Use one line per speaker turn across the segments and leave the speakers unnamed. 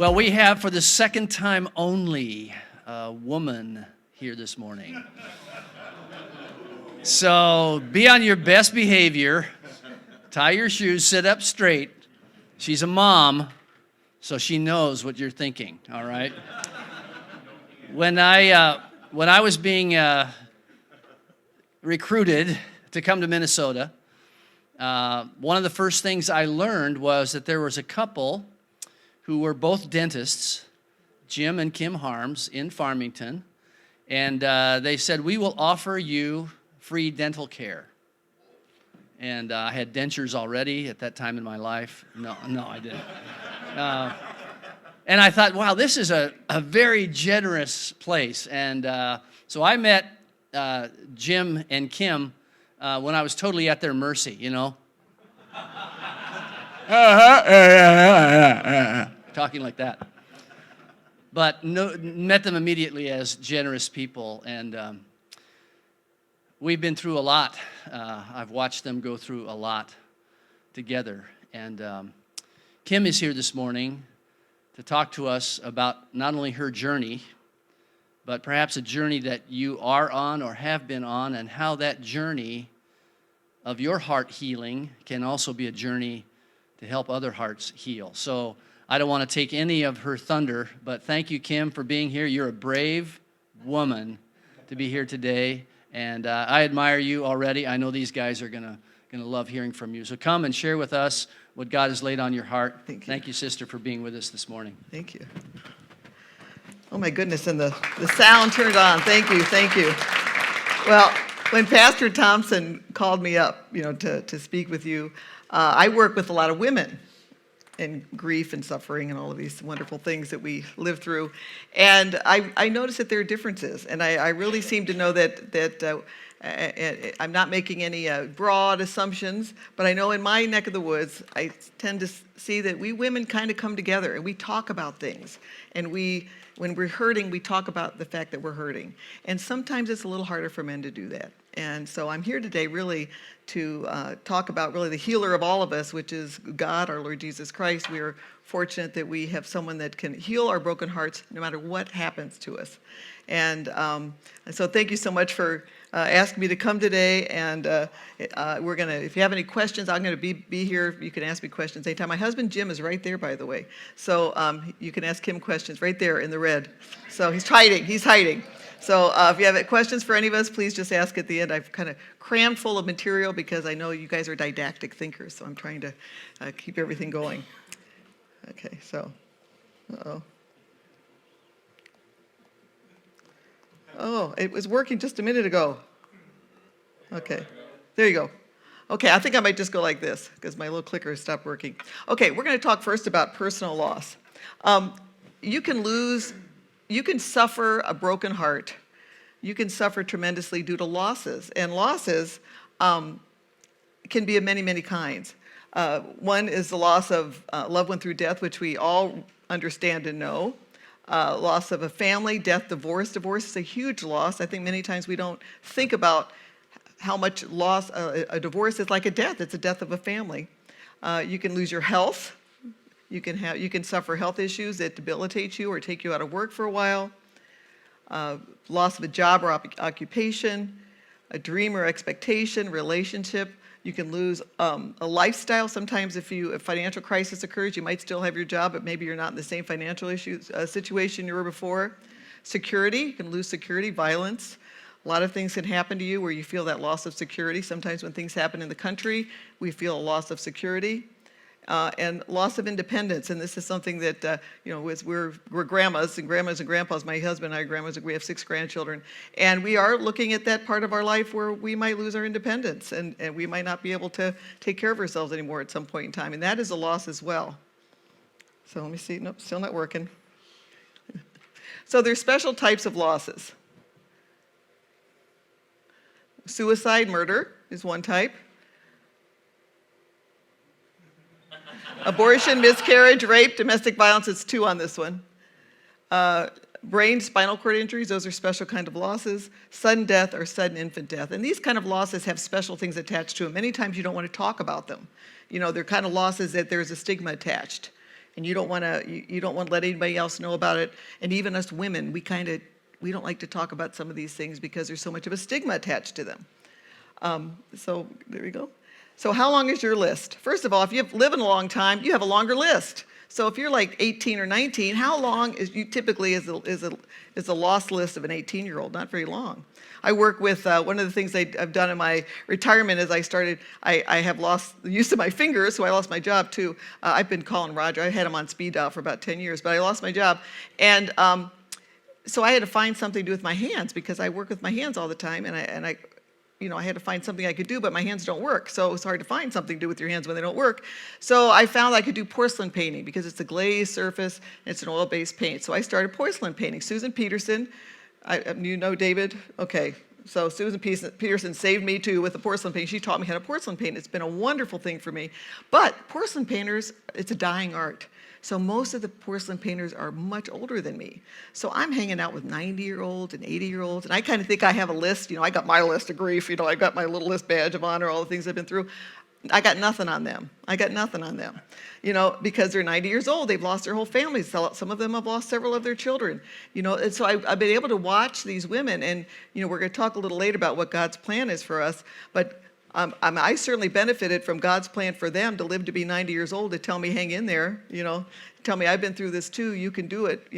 Well, we have for the second time only a woman here this morning. So be on your best behavior, tie your shoes, sit up straight. She's a mom, so she knows what you're thinking, all right? When I was being recruited to come to Minnesota, one of the first things I learned was that there was a couple who were both dentists, Jim and Kim Harms, in Farmington, and they said, "We will offer you free dental care." And I had dentures already at that time in my life. No, I didn't. And I thought, wow, this is a very generous place. And so I met Jim and Kim when I was totally at their mercy, you know. Talking like that. But met them immediately as generous people. And we've been through a lot. I've watched them go through a lot together. And Kim is here this morning to talk to us about not only her journey, but perhaps a journey that you are on or have been on, and how that journey of your heart healing can also be a journey to help other hearts heal. So I don't want to take any of her thunder, but thank you, Kim, for being here. You're a brave woman to be here today, and I admire you already. I know these guys are gonna love hearing from you. So come and share with us what God has laid on your heart. Thank you, sister, for being with us this morning.
Thank you. Oh my goodness, and the sound turned on. Thank you. Well, when Pastor Thompson called me up, to speak with you, I work with a lot of women and grief and suffering and all of these wonderful things that we live through. And I noticed that there are differences. And I really seem to know that I'm not making any broad assumptions, but I know in my neck of the woods, I tend to see that we women kind of come together and we talk about things. And when we're hurting, we talk about the fact that we're hurting. And sometimes it's a little harder for men to do that. And so I'm here today really to talk about really the healer of all of us, which is God, our Lord Jesus Christ. We are fortunate that we have someone that can heal our broken hearts no matter what happens to us. And so thank you so much for asking me to come today. And we're going to, if you have any questions, I'm going to be here. You can ask me questions anytime. My husband, Jim, is right there, by the way. So you can ask him questions right there in the red. So he's hiding. So if you have questions for any of us, please just ask at the end. I've kind of crammed full of material because I know you guys are didactic thinkers, so I'm trying to keep everything going. Okay, so, Oh, it was working just a minute ago. Okay, there you go. Okay, I think I might just go like this because my little clicker stopped working. Okay, we're going to talk first about personal loss. You can suffer a broken heart. You can suffer tremendously due to losses. And losses can be of many, many kinds. One is the loss of a loved one through death, which we all understand and know. Loss of a family, death, divorce. Divorce is a huge loss. I think many times we don't think about how much loss a divorce is like a death. It's a death of a family. You can lose your health. You can suffer health issues that debilitate you or take you out of work for a while. Loss of a job or occupation, a dream or expectation, relationship. You can lose a lifestyle. Sometimes if a financial crisis occurs, you might still have your job, but maybe you're not in the same financial situation you were before. Security, you can lose security, violence. A lot of things can happen to you where you feel that loss of security. Sometimes when things happen in the country, we feel a loss of security. And loss of independence, and this is something that, we're grandmas and grandpas. My husband and I are grandmas, we have 6 grandchildren. And we are looking at that part of our life where we might lose our independence and we might not be able to take care of ourselves anymore at some point in time. And that is a loss as well. So let me see. Nope, still not working. So there's special types of losses. Suicide, murder is one type. Abortion, miscarriage, rape, domestic violence, it's 2 on this one. Brain, spinal cord injuries, those are special kind of losses. Sudden death or sudden infant death. And these kind of losses have special things attached to them. Many times you don't want to talk about them. They're kind of losses that there's a stigma attached. and you don't want to you don't want to let anybody else know about it. And even us women, we don't like to talk about some of these things because there's so much of a stigma attached to them. So there you go. So how long is your list? First of all, if you've lived a long time, you have a longer list. So if you're like 18 or 19, how long is you typically is a lost list of an 18-year-old? Not very long. I work with one of the things I've done in my retirement is I have lost the use of my fingers, so I lost my job too. I've been calling Roger. I had him on speed dial for about 10 years, but I lost my job, and so I had to find something to do with my hands because I work with my hands all the time, and I I had to find something I could do, but my hands don't work. So it's hard to find something to do with your hands when they don't work. So I found I could do porcelain painting because it's a glazed surface, and it's an oil-based paint. So I started porcelain painting. Susan Peterson, you know David? Okay. So Susan Peterson saved me too with the porcelain painting. She taught me how to porcelain paint. It's been a wonderful thing for me. But porcelain painters, it's a dying art. So most of the porcelain painters are much older than me. So I'm hanging out with 90-year-olds and 80-year-olds, and I kind of think I have a list. I got my list of grief. I got my little list badge of honor, all the things I've been through. I got nothing on them. Because they're 90 years old. They've lost their whole families. Some of them have lost several of their children. And so I've been able to watch these women, and we're going to talk a little later about what God's plan is for us, but I certainly benefited from God's plan for them to live to be 90 years old, to tell me, hang in there, tell me I've been through this too, you can do it,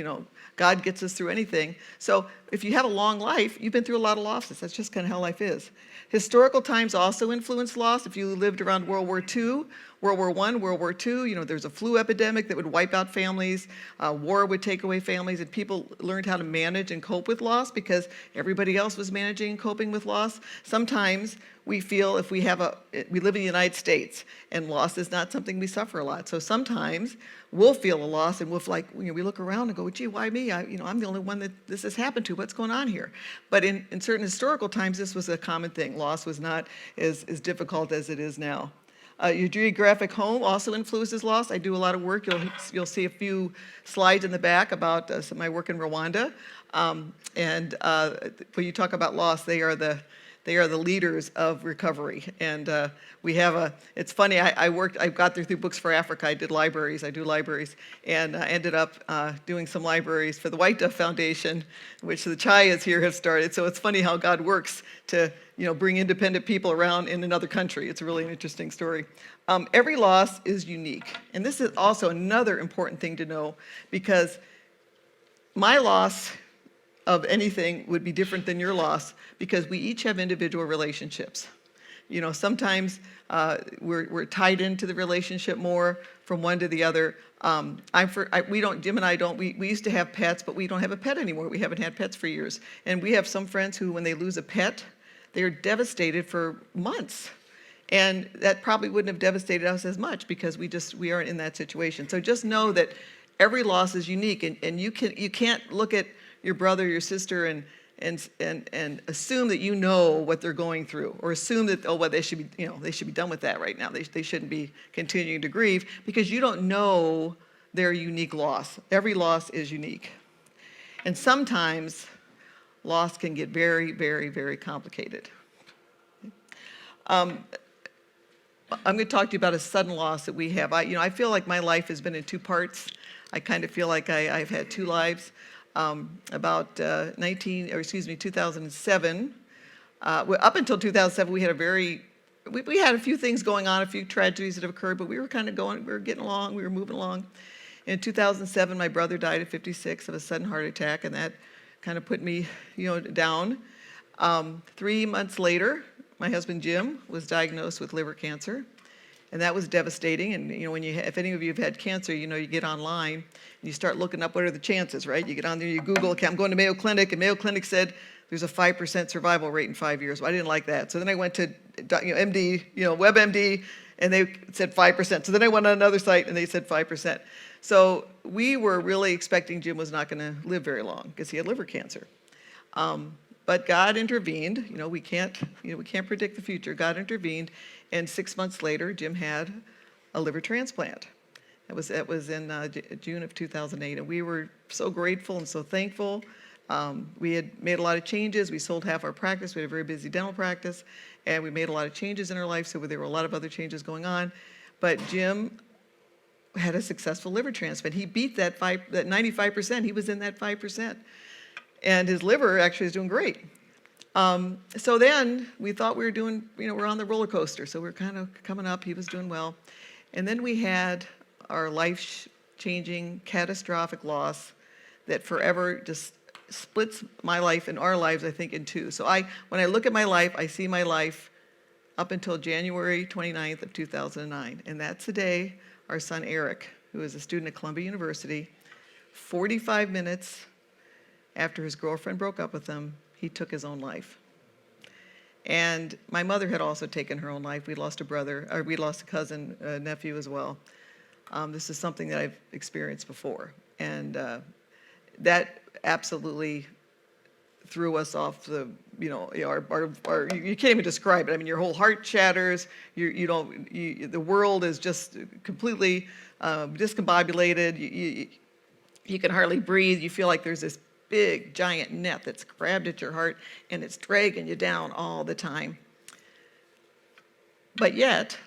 God gets us through anything. So if you have a long life, you've been through a lot of losses. That's just kind of how life is. Historical times also influence loss. If you lived around World War II, World War I, World War II, there's a flu epidemic that would wipe out families. War would take away families, and people learned how to manage and cope with loss because everybody else was managing and coping with loss. Sometimes we feel if we live in the United States, and loss is not something we suffer a lot. So sometimes we'll feel a loss, and we look around and go, gee, why me? I'm the only one that this has happened to. What's going on here? But in certain historical times, this was a common thing. Loss was not as difficult as it is now. Your geographic home also influences loss. I do a lot of work. You'll see a few slides in the back about some of my work in Rwanda. When you talk about loss, they are the leaders of recovery. And it's funny, I got through books for Africa. I do libraries, and I ended up doing some libraries for the White Dove Foundation, which the Chayas here have started. So it's funny how God works to bring independent people around in another country. It's really an interesting story. Every loss is unique. And this is also another important thing to know, because my loss of anything would be different than your loss because we each have individual relationships. Sometimes we're tied into the relationship more from one to the other. Jim and I don't. We used to have pets, but we don't have a pet anymore. We haven't had pets for years. And we have some friends who, when they lose a pet, they are devastated for months. And that probably wouldn't have devastated us as much because we aren't in that situation. So just know that every loss is unique, and you can't look at your brother, your sister, and assume that you know what they're going through, or assume that they should be done with that right now. They shouldn't be continuing to grieve because you don't know their unique loss. Every loss is unique, and sometimes loss can get very, very, very complicated. I'm going to talk to you about a sudden loss that we have. I feel like my life has been in two parts. I kind of feel like I've had two lives. About 2007. Up until 2007, we had a few things going on, a few tragedies that have occurred, but we were getting along, we were moving along. In 2007, my brother died at 56 of a sudden heart attack, and that kind of put me, down. 3 months later, my husband Jim was diagnosed with liver cancer. And that was devastating. And if any of you have had cancer, you get online and you start looking up what are the chances, right? You get on there, you Google, okay, I'm going to Mayo Clinic, and Mayo Clinic said there's a 5% survival rate in 5 years. Well, I didn't like that. So then I went to MD, WebMD, and they said 5%. So then I went on another site and they said 5%. So we were really expecting Jim was not going to live very long because he had liver cancer. But God intervened. We can't predict the future. God intervened, and 6 months later, Jim had a liver transplant. That was in June of 2008, and we were so grateful and so thankful. We had made a lot of changes. We sold half our practice. We had a very busy dental practice, and we made a lot of changes in our life. So there were a lot of other changes going on. But Jim had a successful liver transplant. He beat that 95%. He was in that 5%. And his liver actually is doing great. So then we thought we were doing, we're on the roller coaster. So we're kind of coming up. He was doing well. And then we had our life-changing, catastrophic loss that forever just splits my life and our lives, I think, in two. So when I look at my life, I see my life up until January 29th of 2009. And that's the day our son Eric, who is a student at Columbia University, 45 minutes after his girlfriend broke up with him, he took his own life. And my mother had also taken her own life. We lost a cousin, a nephew as well. This is something that I've experienced before. And that absolutely threw us off the, you can't even describe it. I mean, your whole heart shatters. The world is just completely discombobulated. You can hardly breathe. You feel like there's this big, giant net that's grabbed at your heart, and it's dragging you down all the time. But yet,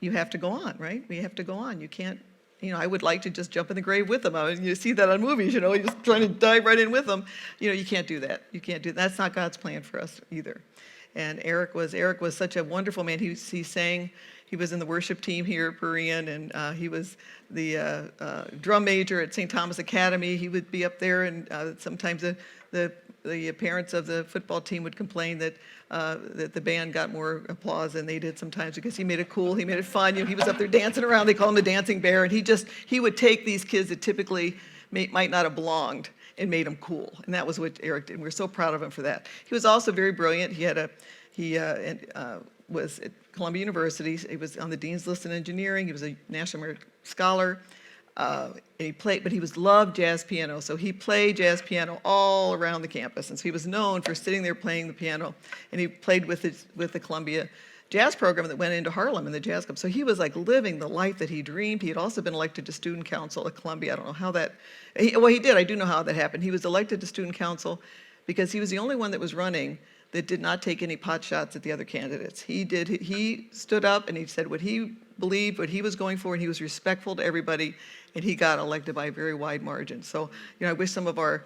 you have to go on, right? We have to go on. You can't, I would like to just jump in the grave with them. I mean, you see that on movies, you're just trying to dive right in with them. You can't do that. You can't do that. That's not God's plan for us either. And Eric was such a wonderful man. He sang. He was in the worship team here at Berean, and he was the drum major at St. Thomas Academy. He would be up there, and sometimes the parents of the football team would complain that the band got more applause than they did sometimes because he made it cool, he made it fun. He was up there dancing around. They call him the dancing bear, and he would take these kids that typically might not have belonged and made them cool. And that was what Eric did. And we're so proud of him for that. He was also very brilliant. He was at Columbia University. He was on the Dean's List in engineering. He was a National Merit Scholar. And he loved jazz piano. So he played jazz piano all around the campus. And so he was known for sitting there playing the piano. And he played with the Columbia jazz program that went into Harlem in the jazz club. So he was like living the life that he dreamed. He had also been elected to student council at Columbia. I don't know how that, he did. I do know how that happened. He was elected to student council because he was the only one that was running that did not take any pot shots at the other candidates. He stood up and he said what he believed, what he was going for, and he was respectful to everybody, and he got elected by a very wide margin. So, I wish some of our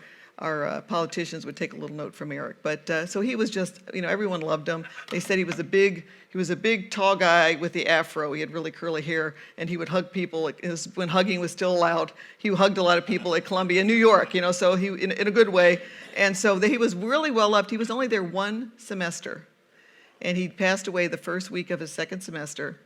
politicians would take a little note from Eric. But so he was just, everyone loved him. They said he was a big, tall guy with the afro. He had really curly hair, and he would hug people. When hugging was still allowed, he hugged a lot of people at Columbia, New York. So he, in a good way. And so he was really well loved. He was only there one semester, and he passed away the first week of his second semester.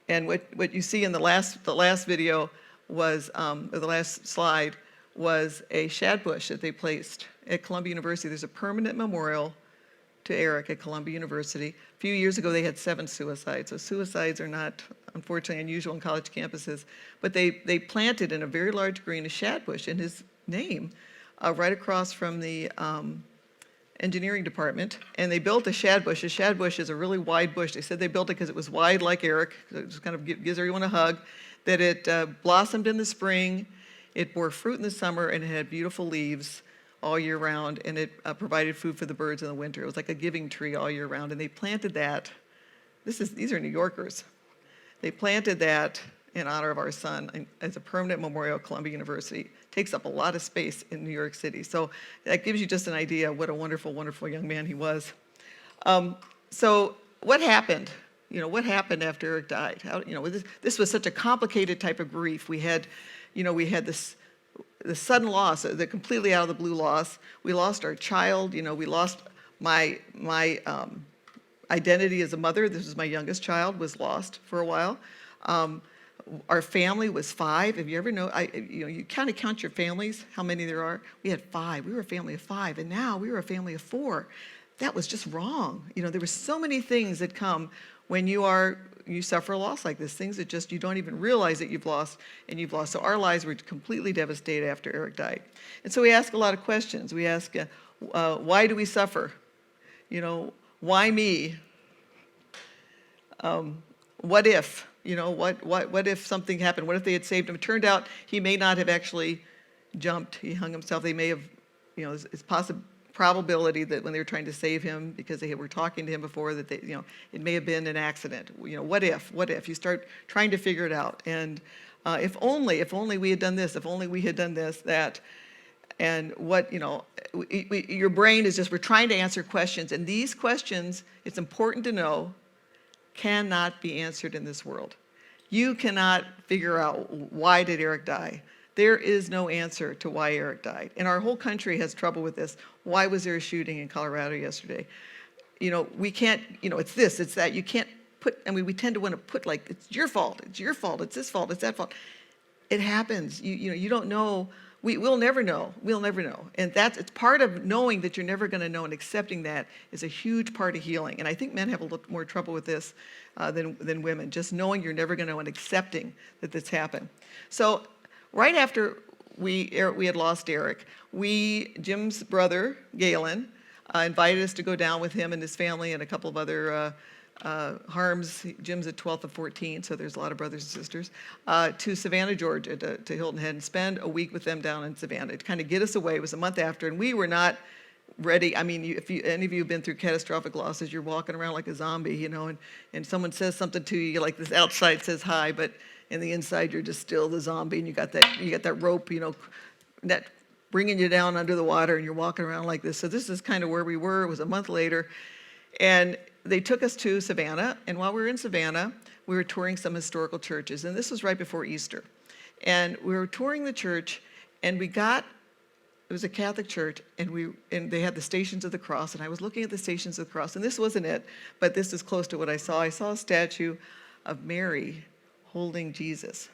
And what you see in the last video was, or the last slide, was a shad bush that they placed at Columbia University. There's a permanent memorial to Eric at Columbia University. A few years ago, they had 7 suicides. So suicides are not, unfortunately, unusual on college campuses. But they planted in a very large green a shad bush in his name right across from the engineering department. And they built a shad bush. A shad bush is a really wide bush. They said they built it because it was wide like Eric. So it just kind of gives everyone a hug. That it blossomed in the spring. It bore fruit in the summer, and it had beautiful leaves all year round, and it provided food for the birds in the winter. It was like a giving tree all year round, and they planted that. These are New Yorkers. They planted that in honor of our son as a permanent memorial at Columbia University. It takes up a lot of space in New York City. So that gives you just an idea of what a wonderful, wonderful young man he was. So what happened? What happened after Eric died? This was such a complicated type of grief. We had the sudden loss, the completely out of the blue loss. We lost our child. We lost my identity as a mother. This was my youngest child, was lost for a while. Our family was 5. Have you ever you kind of count your families, how many there are. We had 5. We were a family of 5, and now we were a family of 4. That was just wrong. There were so many things that come when you suffer a loss like this, things that just you don't even realize that you've lost. So our lives were completely devastated after Eric died. And so we ask a lot of questions. We ask, why do we suffer? Why me? What if? What if something happened? What if they had saved him? It turned out he may not have actually jumped. He hung himself. They may have, it's probability that when they were trying to save him, because they were talking to him before, that it may have been an accident. What if? You start trying to figure it out. And If only we had done this, if only we had done this, that. And what, your brain is just, we're trying to answer questions. And these questions, it's important to know, cannot be answered in this world. You cannot figure out, why did Eric die? There is no answer to why Eric died. And our whole country has trouble with this. Why was there a shooting in Colorado yesterday? We can't, it's this, it's that. You can't put, we tend to want to put like, it's your fault, it's this fault, it's that fault. It happens. You don't know. We'll never know. We'll never know. And it's part of knowing that you're never going to know, and accepting that is a huge part of healing. And I think men have a little more trouble with this than women, just knowing you're never going to know and accepting that this happened. So right after we had lost Eric, Jim's brother, Galen, invited us to go down with him and his family and a couple of other Harms. Jim's at 12th of 14, so there's a lot of brothers and sisters, to Savannah, Georgia, to Hilton Head, and spend a week with them down in Savannah to kind of get us away. It was a month after, and we were not ready. I mean, if any of you have been through catastrophic losses, you're walking around like a zombie, and someone says something to you, like this outside says hi, but in the inside you're just still the zombie, and you got that rope, that bringing you down under the water, and you're walking around like this. So this is kind of where we were. It was a month later, and they took us to Savannah, and while we were in Savannah, we were touring some historical churches, and this was right before Easter. And we were touring the church, and it was a Catholic church, and they had the Stations of the Cross, and I was looking at the Stations of the Cross, and this wasn't it, but this is close to what I saw. I saw a statue of Mary holding Jesus.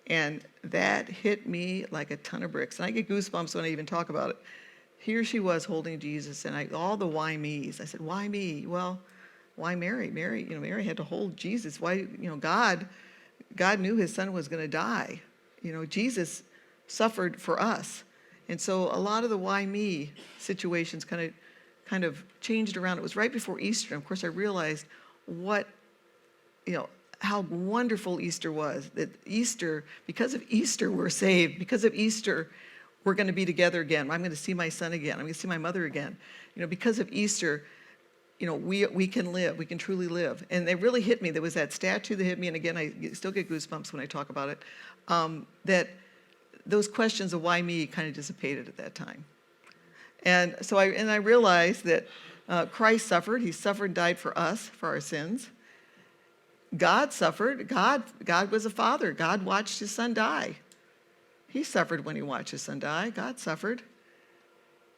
And that hit me like a ton of bricks, and I get goosebumps when I even talk about it. Here she was holding Jesus, and all the why me's. I said, why me? Well, why Mary? Mary had to hold Jesus. Why, God knew his son was going to die. Jesus suffered for us. And so a lot of the why me situations kind of changed around. It was right before Easter. And of course, I realized how wonderful Easter was. That Easter, because of Easter, we're saved. Because of Easter, we're going to be together again. I'm going to see my son again. I'm going to see my mother again. Because of Easter, we can live. We can truly live. And it really hit me. There was that statue that hit me. And again, I still get goosebumps when I talk about it. That those questions of why me kind of dissipated at that time. And so I realized that Christ suffered. He suffered and died for us, for our sins. God suffered. God was a father. God watched his son die. He suffered when he watched his son die. God suffered.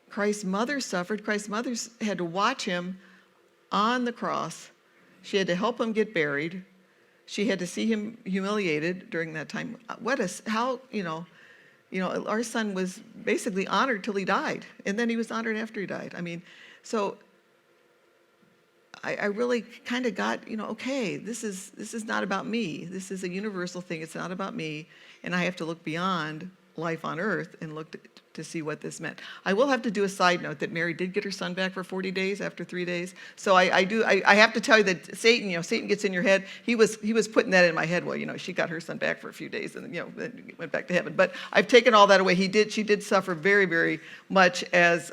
Christ's mother suffered. Christ's mother had to watch him on the cross. She had to help him get buried. She had to see him humiliated during that time. Our son was basically honored till he died, and then he was honored after he died. So I really kind of got, okay, this is not about me. This is a universal thing. It's not about me, and I have to look beyond life on earth and look to see what this meant. I will have to do a side note that Mary did get her son back for 40 days after 3 days. So I have to tell you that Satan gets in your head. He was putting that in my head. Well, she got her son back for a few days and then went back to heaven. But I've taken all that away. She did suffer very, very much as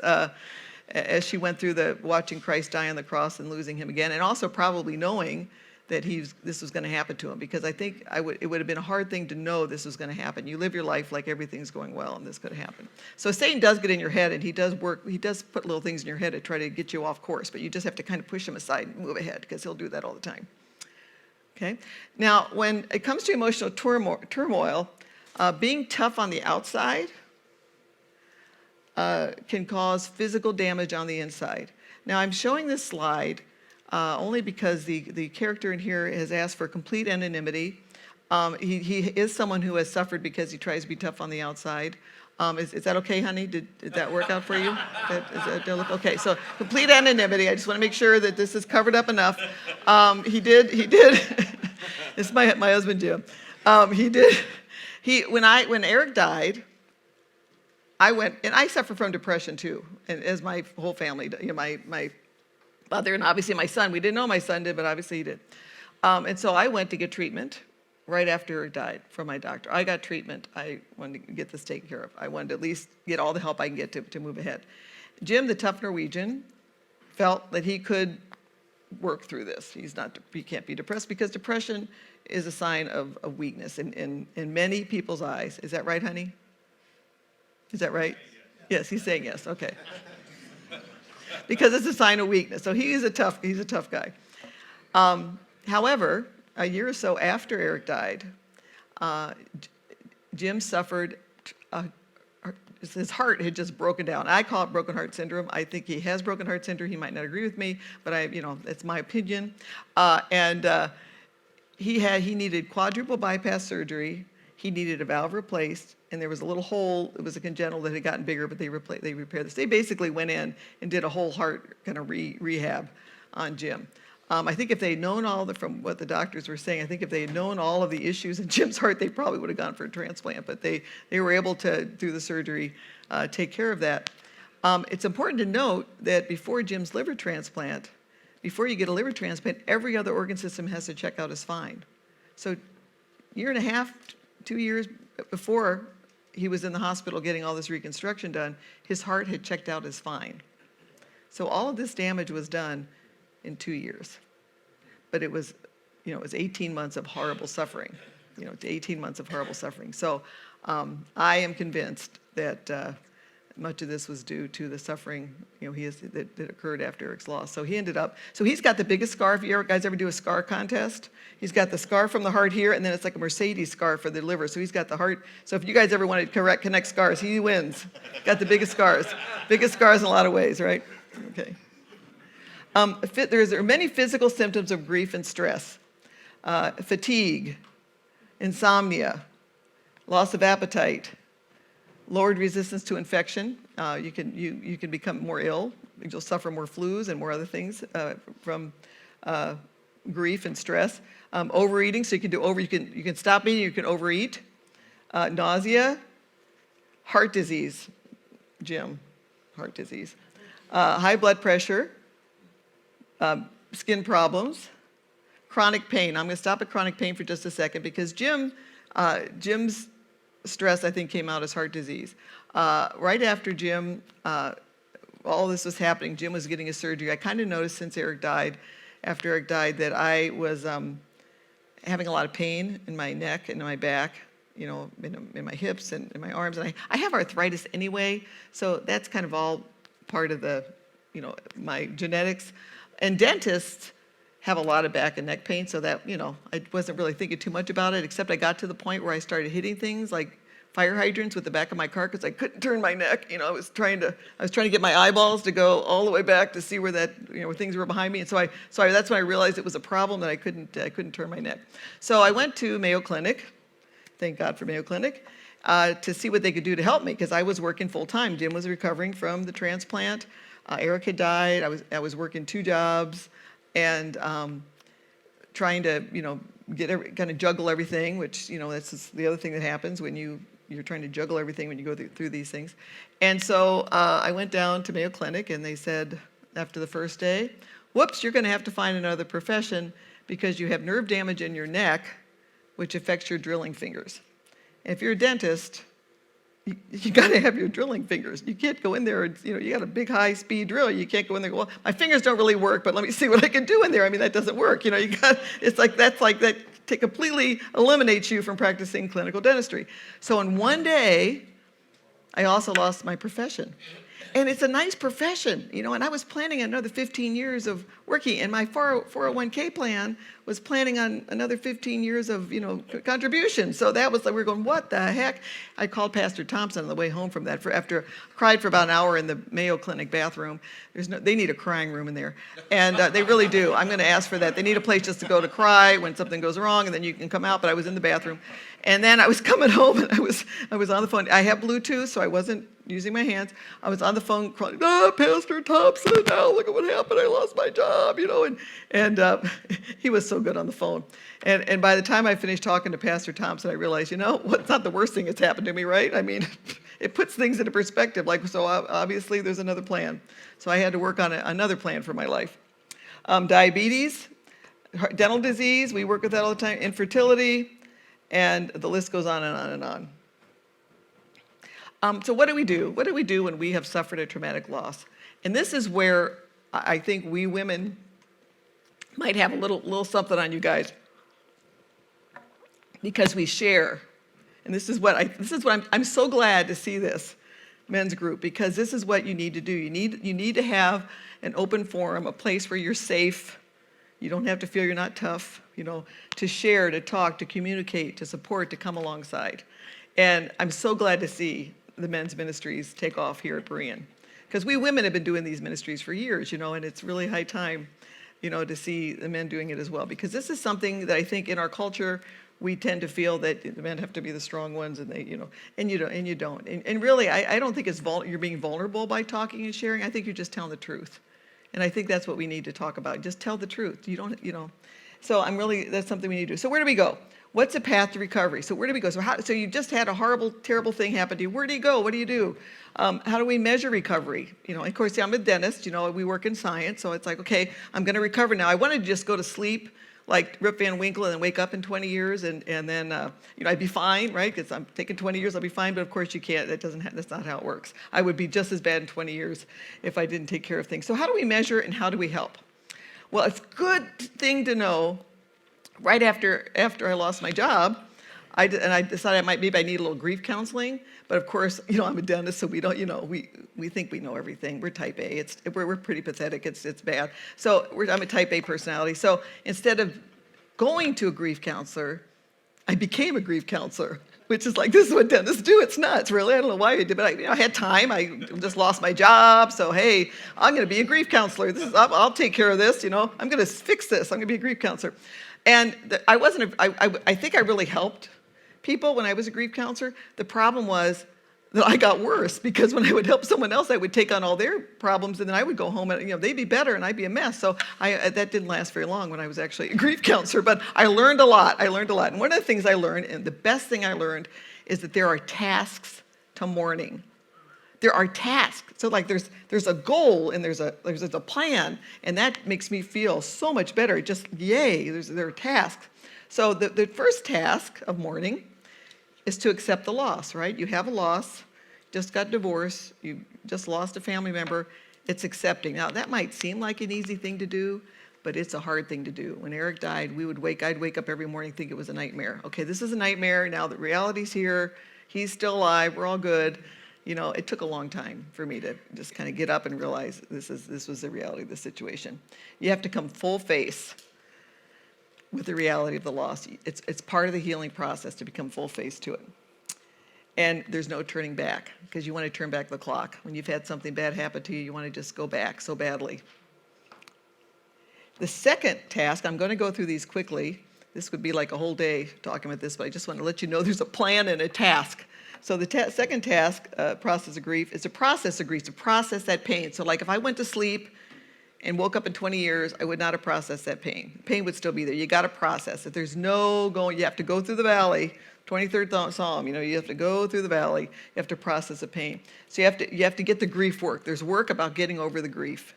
she went through the watching Christ die on the cross and losing him again, and also probably knowing that this was going to happen to him, because I think it would have been a hard thing to know this was going to happen. You live your life like everything's going well, and this could happen. So Satan does get in your head, and he does put little things in your head to try to get you off course, but you just have to kind of push him aside and move ahead, because he'll do that all the time. Okay? Now, when it comes to emotional turmoil, being tough on the outside can cause physical damage on the inside. Now, I'm showing this slide only because the character in here has asked for complete anonymity. He is someone who has suffered because he tries to be tough on the outside. Is that okay, honey? Did that work out for you? Okay, so complete anonymity. I just want to make sure that this is covered up enough. He did. This is my husband, Jim. He did. When Eric died, I went, and I suffer from depression too, and as my whole family, my mother and obviously my son. We didn't know my son did, but obviously he did. And so I went to get treatment right after he died from my doctor. I got treatment. I wanted to get this taken care of. I wanted to at least get all the help I can get to move ahead. Jim, the tough Norwegian, felt that he could work through this. He can't be depressed because depression is a sign of weakness in many people's eyes. Is that right, honey? Is that right? Yes, he's saying yes. Okay. Because it's a sign of weakness. So he's a tough guy. However, a year or so after Eric died, Jim suffered. His heart had just broken down. I call it broken heart syndrome. I think he has broken heart syndrome. He might not agree with me, but it's my opinion. He needed quadruple bypass surgery. He needed a valve replaced, and there was a little hole. It was a congenital that had gotten bigger, but they repaired this. They basically went in and did a whole heart kind of rehab on Jim. I think if they'd known from what the doctors were saying, I think if they had known all of the issues in Jim's heart, they probably would have gone for a transplant. But they were able to, through the surgery, take care of that. It's important to note that before Jim's liver transplant, before you get a liver transplant, every other organ system has to check out as fine. So, year and a half, 2 years before he was in the hospital getting all this reconstruction done, his heart had checked out as fine. So all of this damage was done in 2 years. But it was 18 months of horrible suffering. 18 months of horrible suffering. So I am convinced that much of this was due to the suffering that occurred after Eric's loss. So he's got the biggest scar. If you guys ever do a scar contest, he's got the scar from the heart here, and then it's like a Mercedes scar for the liver. So he's got the heart. So if you guys ever want to connect scars, he wins. Got the biggest scars. Biggest scars in a lot of ways, right? Okay. There are many physical symptoms of grief and stress. Fatigue, insomnia, loss of appetite, lowered resistance to infection. You can become more ill. You'll suffer more flus and more other things from grief and stress. Overeating, so you can stop eating, you can overeat. Nausea, heart disease, Jim, heart disease. High blood pressure, skin problems, chronic pain. I'm going to stop at chronic pain for just a second because Jim's stress, I think, came out as heart disease. Right after Jim, all this was happening, Jim was getting a surgery. I kind of noticed since after Eric died, that I was having a lot of pain in my neck and in my back, in my hips and in my arms. And I have arthritis anyway, so that's kind of all part of my genetics. And dentists have a lot of back and neck pain, so that, I wasn't really thinking too much about it, except I got to the point where I started hitting things like fire hydrants with the back of my car because I couldn't turn my neck. I was trying to get my eyeballs to go all the way back to see where where things were behind me. And so that's when I realized it was a problem that I couldn't turn my neck. So I went to Mayo Clinic, thank God for Mayo Clinic, to see what they could do to help me because I was working full time. Jim was recovering from the transplant. Eric had died. I was working 2 jobs and trying to kind of juggle everything, which that's the other thing that happens when you're trying to juggle everything when you go through these things. And so I went down to Mayo Clinic and they said after the first day, whoops, you're going to have to find another profession because you have nerve damage in your neck, which affects your drilling fingers. And if you're a dentist, you got to have your drilling fingers. You can't go in there and, you got a big high-speed drill. You can't go in there and go, well, my fingers don't really work, but let me see what I can do in there. I mean, that doesn't work. That completely eliminates you from practicing clinical dentistry. So in one day, I also lost my profession. And it's a nice profession, and I was planning on another 15 years of working, and my 401k plan was planning on another 15 years of, contribution. So that was like, we were going, what the heck? I called Pastor Thompson on the way home from that cried for about an hour in the Mayo Clinic bathroom. They need a crying room in there. And they really do. I'm going to ask for that. They need a place just to go to cry when something goes wrong, and then you can come out, but I was in the bathroom. And then I was coming home, and I was on the phone. I have Bluetooth, so I wasn't using my hands. I was on the phone crying, Pastor Thompson, now look at what happened. I lost my job, and he was so good on the phone. And by the time I finished talking to Pastor Thompson, I realized, what's not the worst thing that's happened to me, right? I mean, it puts things into perspective. So obviously there's another plan. So I had to work on another plan for my life. Diabetes, dental disease, we work with that all the time, infertility, and the list goes on and on and on. So what do we do? What do we do when we have suffered a traumatic loss? And this is where I think we women might have a little something on you guys, because we share. And this is what I'm so glad to see this men's group, because this is what you need to do. You need to have an open forum, a place where you're safe. You don't have to feel you're not tough, to share, to talk, to communicate, to support, to come alongside. And I'm so glad to see the men's ministries take off here at Berean. Because we women have been doing these ministries for years, and it's really high time, to see the men doing it as well. Because this is something that I think in our culture, we tend to feel that the men have to be the strong ones, and and you don't. And really, I don't think you're being vulnerable by talking and sharing. I think you're just telling the truth. And I think that's what we need to talk about. Just tell the truth. You don't. So that's something we need to do. So where do we go? What's the path to recovery? So where do we go? So you just had a horrible, terrible thing happen to you. Where do you go? What do you do? How do we measure recovery? Of course, I'm a dentist. We work in science. So it's like, okay, I'm going to recover now. I want to just go to sleep like Rip Van Winkle and then wake up in 20 years and then I'd be fine, right? Because I'm taking 20 years, I'll be fine. But of course you can't. That's not how it works. I would be just as bad in 20 years if I didn't take care of things. So how do we measure and how do we help? Well, it's a good thing to know. Right after I lost my job, I decided maybe I need a little grief counseling. But of course, I'm a dentist, so we don't, we think we know everything. We're type A. We're pretty pathetic. It's bad. So I'm a type A personality. So instead of going to a grief counselor, I became a grief counselor, which is like, this is what dentists do. It's nuts, really. I don't know why I did, but I had time. I just lost my job. So, hey, I'm going to be a grief counselor. I'll take care of this. I'm going to fix this. I'm going to be a grief counselor. And I think I really helped people when I was a grief counselor. The problem was that I got worse, because when I would help someone else, I would take on all their problems, and then I would go home and they'd be better and I'd be a mess. So that didn't last very long when I was actually a grief counselor, but I learned a lot. And one of the things I learned, and the best thing I learned, is that there are tasks to mourning. There are tasks. So like there's a goal and there's a plan, and that makes me feel so much better. Just yay, there are tasks. So the first task of mourning is to accept the loss, right? You have a loss, just got divorced, you just lost a family member. It's accepting. Now that might seem like an easy thing to do, but it's a hard thing to do. When Eric died, I'd wake up every morning, think it was a nightmare. Okay, this is a nightmare. Now the reality's here. He's still alive. We're all good. It took a long time for me to just kind of get up and realize this was the reality of the situation. You have to come full face with the reality of the loss. It's part of the healing process to become full face to it. And there's no turning back, because you want to turn back the clock. When you've had something bad happen to you, you want to just go back so badly. The second task, I'm going to go through these quickly. This would be like a whole day talking about this, but I just want to let you know there's a plan and a task. So the second task, process of grief, is to process that pain. So like if I went to sleep and woke up in 20 years, I would not have processed that pain. Pain would still be there. You got to process it. There's no going. You have to go through the valley. 23rd Psalm. You have to go through the valley. You have to process the pain. So you have to get the grief work. There's work about getting over the grief.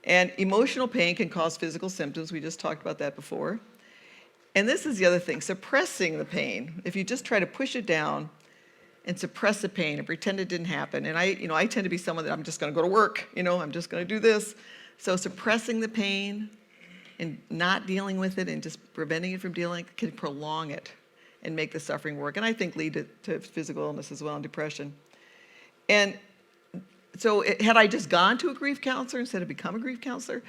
And emotional pain can cause physical symptoms. We just talked about that before. And this is the other thing: suppressing the pain. If you just try to push it down and suppress the pain and pretend it didn't happen. And I tend to be someone that I'm just going to go to work. I'm just going to do this. So suppressing the pain and not dealing with it and just preventing it from dealing can prolong it and make the suffering work. And I think lead to physical illness as well, and depression. And so had I just gone to a grief counselor instead of become a grief counselor,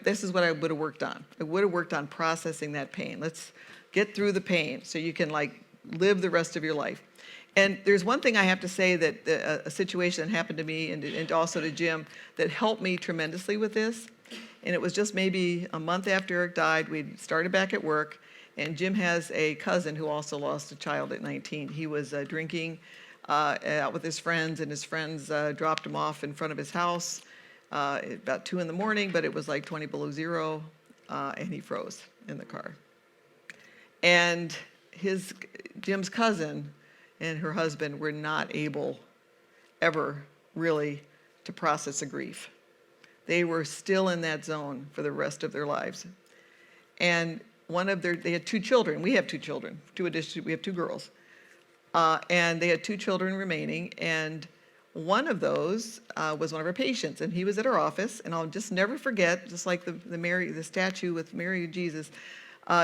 this is what I would have worked on. I would have worked on processing that pain. Let's get through the pain so you can live the rest of your life. And there's one thing I have to say, that a situation that happened to me and also to Jim that helped me tremendously with this. And it was just maybe a month after Eric died. We started back at work, and Jim has a cousin who also lost a child at 19. He was drinking out with his friends, and his friends dropped him off in front of his house about 2 a.m, but it was like 20 below zero, and he froze in the car. And Jim's cousin and her husband were not able ever really to process the grief. They were still in that zone for the rest of their lives. And they had 2 children. We have 2 children. We have 2 girls. And they had 2 children remaining. And One of those was one of our patients, and he was at our office, and I'll just never forget, just like the statue with Mary and Jesus,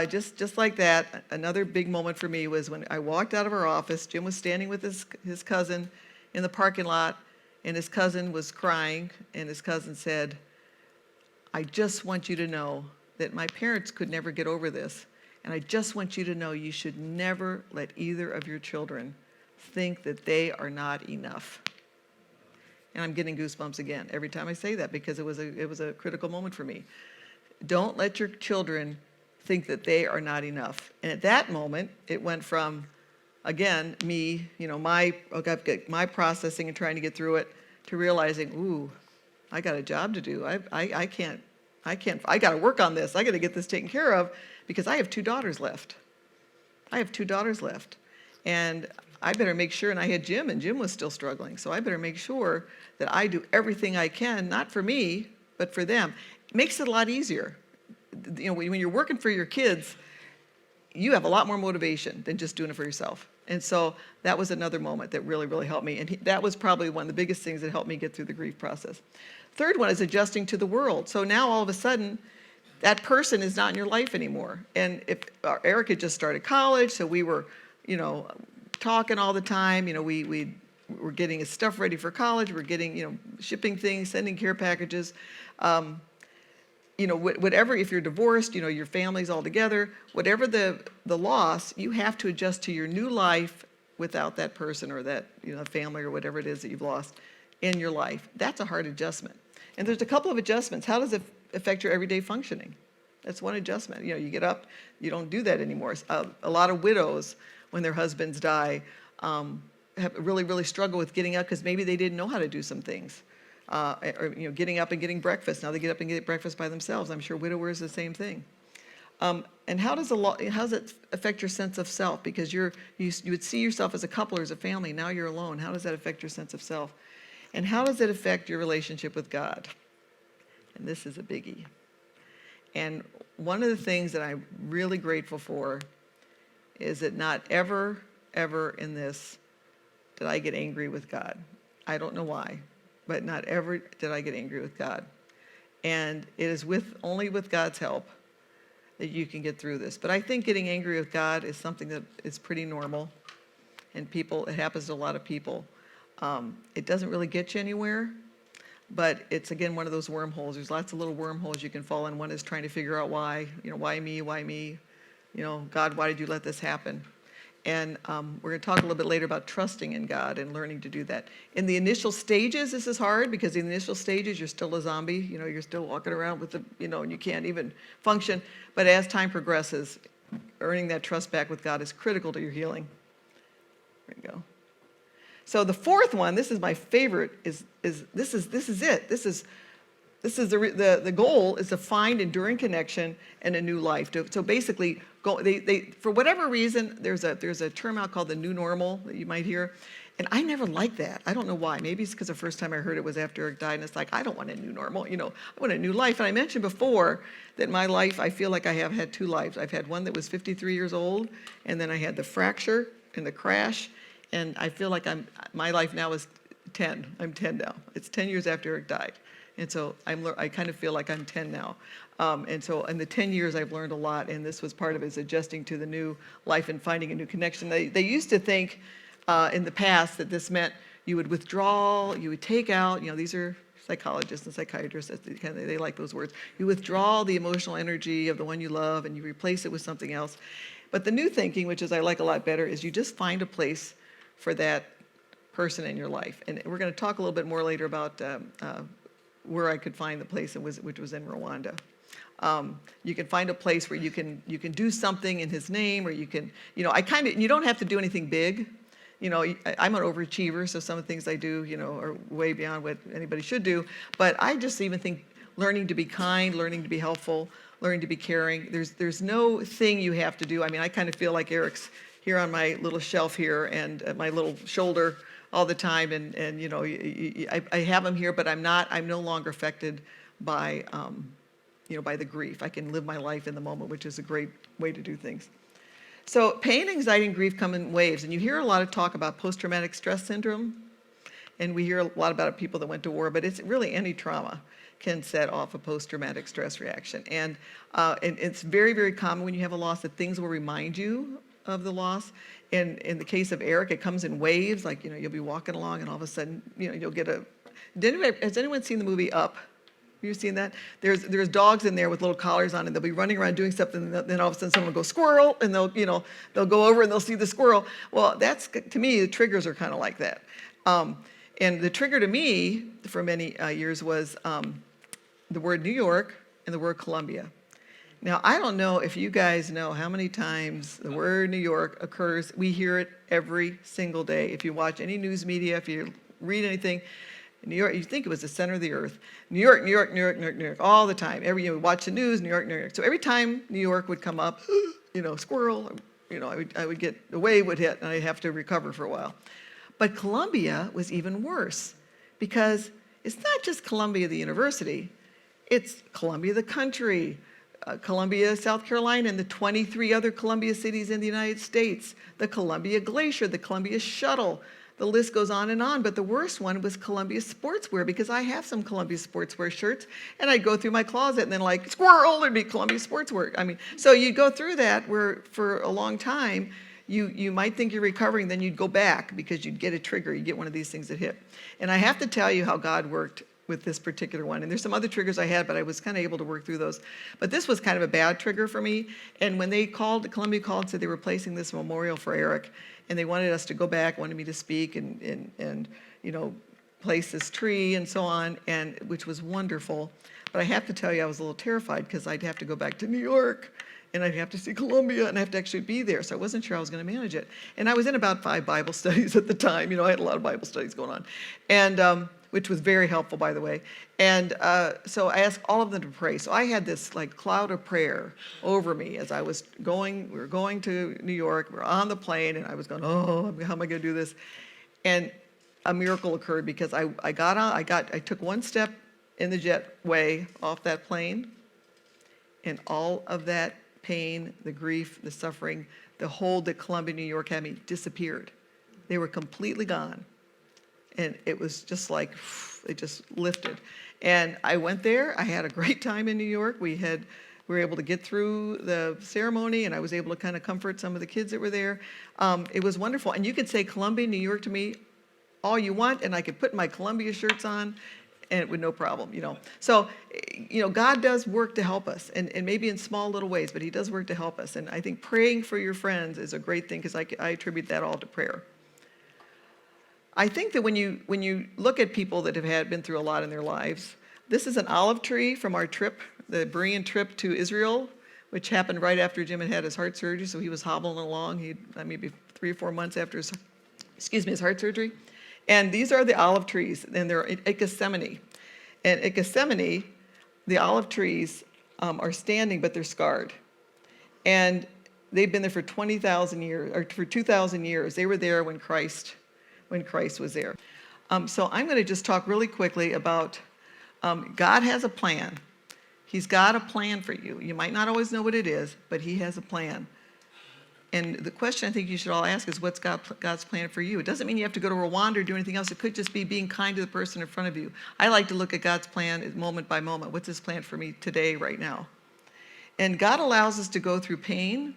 just like that. Another big moment for me was when I walked out of our office. Jim was standing with his cousin in the parking lot, and his cousin was crying, and his cousin said, "I just want you to know that my parents could never get over this, and I just want you to know you should never let either of your children think that they are not enough." And I'm getting goosebumps again every time I say that, because it was a critical moment for me. Don't let your children think that they are not enough. And at that moment, it went from, again, me, my processing and trying to get through it, to realizing, ooh, I got a job to do. I got to work on this. I got to get this taken care of, because I have 2 daughters left. And I better make sure, and I had Jim, and Jim was still struggling, so I better make sure that I do everything I can, not for me, but for them. It makes it a lot easier. When you're working for your kids, you have a lot more motivation than just doing it for yourself. And so that was another moment that really, really helped me. And that was probably one of the biggest things that helped me get through the grief process. Third one is adjusting to the world. So now all of a sudden, that person is not in your life anymore. And if Eric had just started college, so we were, talking all the time. We were getting his stuff ready for college. We're getting, shipping things, sending care packages. Whatever, if you're divorced, your family's all together, whatever the loss, you have to adjust to your new life without that person or that, family or whatever it is that you've lost in your life. That's a hard adjustment. And there's a couple of adjustments. How does it affect your everyday functioning? That's one adjustment. You get up, you don't do that anymore. A lot of widows, when their husbands die, have really, really struggle with getting up, because maybe they didn't know how to do some things. Or getting up and getting breakfast. Now they get up and get breakfast by themselves. I'm sure widowers the same thing. And how does it affect your sense of self? Because you would see yourself as a couple or as a family. Now you're alone. How does that affect your sense of self? And how does it affect your relationship with God? And this is a biggie. And one of the things that I'm really grateful for is that not ever, ever in this did I get angry with God. I don't know why, but not ever did I get angry with God. And it is only with God's help that you can get through this. But I think getting angry with God is something that is pretty normal, and it happens to a lot of people. It doesn't really get you anywhere, but it's, again, one of those wormholes. There's lots of little wormholes you can fall in. One is trying to figure out why, why me? God, why did you let this happen? And we're going to talk a little bit later about trusting in God and learning to do that. In the initial stages, this is hard, because in the initial stages, you're still a zombie. You're still walking around with and you can't even function. But as time progresses, earning that trust back with God is critical to your healing. There you go. So the fourth one, this is my favorite, is this is it. The goal is to find enduring connection and a new life. So basically, they for whatever reason, there's a term out called the new normal that you might hear, and I never liked that. I don't know why. Maybe it's because the first time I heard it was after Eric died, and it's like, I don't want a new normal. I want a new life. And I mentioned before that my life, I feel like I have had 2 lives. I've had one that was 53 years old, and then I had the fracture and the crash, and I feel like my life now is 10. I'm 10 now. It's 10 years after Eric died. And so I kind of feel like I'm 10 now. And so in the 10 years, I've learned a lot, and this was part of it, is adjusting to the new life and finding a new connection. They used to think in the past that this meant you would withdraw, you would take out, these are psychologists and psychiatrists, they like those words. You withdraw the emotional energy of the one you love, and you replace it with something else. But the new thinking, which is I like a lot better, is you just find a place for that person in your life. And we're going to talk a little bit more later about where I could find the place, which was in Rwanda. You can find a place where you can do something in his name, or you can, you don't have to do anything big. I'm an overachiever, so some of the things I do, are way beyond what anybody should do. But I just even think learning to be kind, learning to be helpful, learning to be caring. There's no thing you have to do. I mean, I kind of feel like Eric's here on my little shelf here and at my little shoulder all the time, and I have him here, but I'm no longer affected by by the grief. I can live my life in the moment, which is a great way to do things. So pain, anxiety, and grief come in waves, and you hear a lot of talk about post-traumatic stress syndrome. And we hear a lot about people that went to war, but it's really any trauma can set off a post-traumatic stress reaction. And it's very, very common when you have a loss that things will remind you of the loss. And in the case of Eric, it comes in waves, like, you'll be walking along and all of a sudden, you'll get has anyone seen the movie Up? Have you seen that? There's dogs in there with little collars on, and they'll be running around doing something, and then all of a sudden someone will go squirrel, and they'll go over and they'll see the squirrel. Well, that's, to me, the triggers are kind of like that. And the trigger to me for many years was the word New York and the word Columbia. Now, I don't know if you guys know how many times the word New York occurs. We hear it every single day. If you watch any news media, if you read anything, New York, you think it was the center of the earth. New York, New York, New York, New York, New York, all the time. You watch the news, New York, New York. So every time New York would come up, squirrel, I would get, the wave would hit, and I'd have to recover for a while. But Columbia was even worse, because it's not just Columbia, the university. It's Columbia, the country, Columbia, South Carolina, and the 23 other Columbia cities in the United States, the Columbia Glacier, the Columbia Shuttle. The list goes on and on, but the worst one was Columbia Sportswear, because I have some Columbia Sportswear shirts, and I'd go through my closet, and then like, squirrel, there'd be Columbia Sportswear. So you'd go through that where for a long time, you might think you're recovering, then you'd go back because you'd get a trigger, you'd get one of these things that hit. And I have to tell you how God worked with this particular one. And there's some other triggers I had, but I was kind of able to work through those. But this was kind of a bad trigger for me. And when Columbia called and said they were placing this memorial for Eric, and they wanted us to go back, wanted me to speak and place this tree and so on, and which was wonderful. But I have to tell you, I was a little terrified, because I'd have to go back to New York, and I'd have to see Columbia, and I have to actually be there. So I wasn't sure I was going to manage it. And I was in about 5 Bible studies at the time. I had a lot of Bible studies going on, and which was very helpful, by the way. And so I asked all of them to pray. So I had this like cloud of prayer over me as I was going. We were going to New York. We were on the plane, and I was going, oh, how am I going to do this? And a miracle occurred, because I took one step in the jetway off that plane, and all of that pain, the grief, the suffering, the hold that Columbia, New York had me disappeared. They were completely gone. And it was just like, it just lifted. And I went there. I had a great time in New York. We were able to get through the ceremony, and I was able to kind of comfort some of the kids that were there. It was wonderful. And you could say Columbia, New York to me all you want, and I could put my Columbia shirts on, and it would no problem, So, God does work to help us, and maybe in small little ways, but he does work to help us. And I think praying for your friends is a great thing, because I attribute that all to prayer. I think that when you look at people that have been through a lot in their lives, this is an olive tree from our trip, the Berean trip to Israel, which happened right after Jim had his heart surgery, so he was hobbling along. Maybe 3 or 4 months after his heart surgery. And these are the olive trees, and they're at Gethsemane. And at Gethsemane, the olive trees are standing, but they're scarred. And they've been there for 20,000 years, or for 2,000 years. They were there when Christ was there. So I'm going to just talk really quickly about God has a plan. He's got a plan for you. You might not always know what it is, but he has a plan. And the question I think you should all ask is, what's God's plan for you? It doesn't mean you have to go to Rwanda or do anything else. It could just be being kind to the person in front of you. I like to look at God's plan moment by moment. What's his plan for me today, right now? And God allows us to go through pain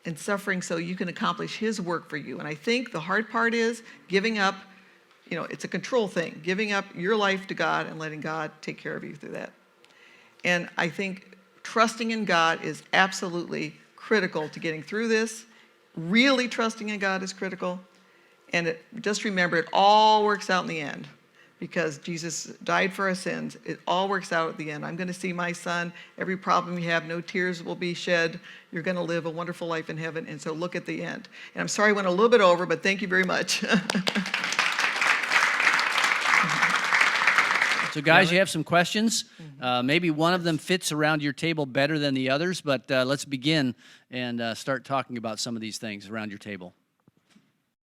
and suffering so you can accomplish his work for you. And I think the hard part is giving up. It's a control thing, giving up your life to God and letting God take care of you through that. And I think trusting in God is absolutely critical to getting through this. Really trusting in God is critical. And just remember, it all works out in the end, because Jesus died for our sins. It all works out at the end. I'm going to see my son. Every problem you have, no tears will be shed. You're going to live a wonderful life in heaven. And so look at the end. And I'm sorry I went a little bit over, but thank you very much.
So guys, you have some questions. Maybe one of them fits around your table better than the others, but let's begin and start talking about some of these things around your table.